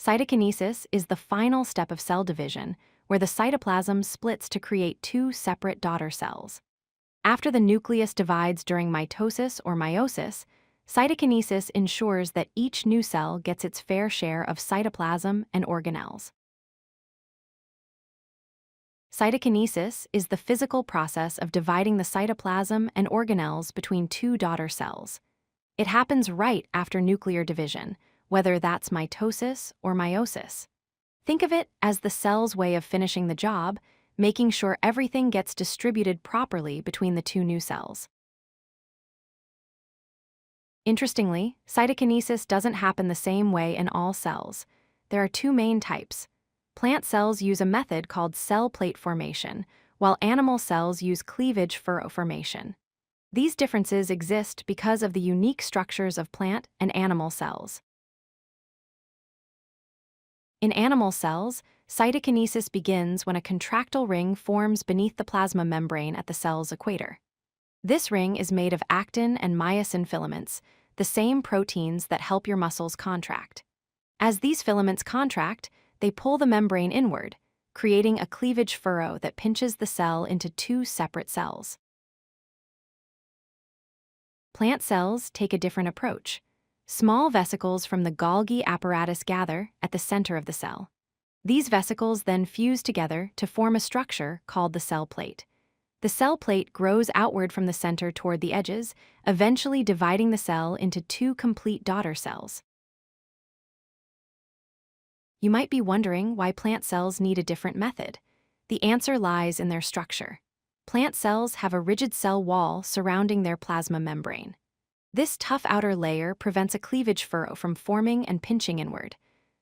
Cytokinesis is the final step of cell division, where the cytoplasm splits to create two separate daughter cells. After the nucleus divides during mitosis or meiosis, cytokinesis ensures that each new cell gets its fair share of cytoplasm and organelles. Cytokinesis is the physical process of dividing the cytoplasm and organelles between two daughter cells. It happens right after nuclear division, whether that's mitosis or meiosis. Think of it as the cell's way of finishing the job, making sure everything gets distributed properly between the two new cells. Interestingly, cytokinesis doesn't happen the same way in all cells. There are two main types. Plant cells use a method called cell plate formation, while animal cells use cleavage furrow formation. These differences exist because of the unique structures of plant and animal cells. In animal cells, cytokinesis begins when a contractile ring forms beneath the plasma membrane at the cell's equator. This ring is made of actin and myosin filaments, the same proteins that help your muscles contract. As these filaments contract, they pull the membrane inward, creating a cleavage furrow that pinches the cell into two separate cells. Plant cells take a different approach. Small vesicles from the Golgi apparatus gather at the center of the cell. These vesicles then fuse together to form a structure called the cell plate. The cell plate grows outward from the center toward the edges, eventually dividing the cell into two complete daughter cells. You might be wondering why plant cells need a different method. The answer lies in their structure. Plant cells have a rigid cell wall surrounding their plasma membrane. This tough outer layer prevents a cleavage furrow from forming and pinching inward.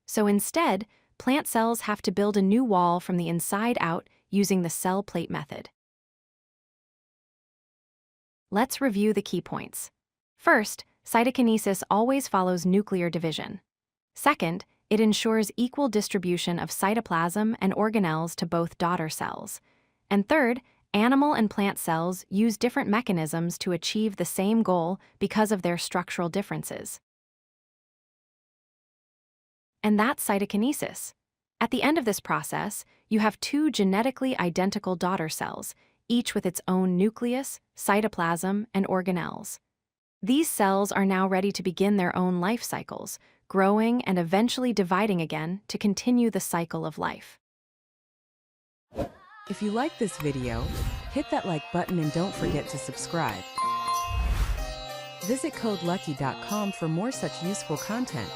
So instead, plant cells have to build a new wall from the inside out using the cell plate method. Let's review the key points. First, cytokinesis always follows nuclear division. Second, it ensures equal distribution of cytoplasm and organelles to both daughter cells. And third, animal and plant cells use different mechanisms to achieve the same goal because of their structural differences. And that's cytokinesis. At the end of this process, you have two genetically identical daughter cells, each with its own nucleus, cytoplasm, and organelles. These cells are now ready to begin their own life cycles, growing and eventually dividing again to continue the cycle of life. If you like this video, hit that like button and don't forget to subscribe. Visit codelucky.com for more such useful content.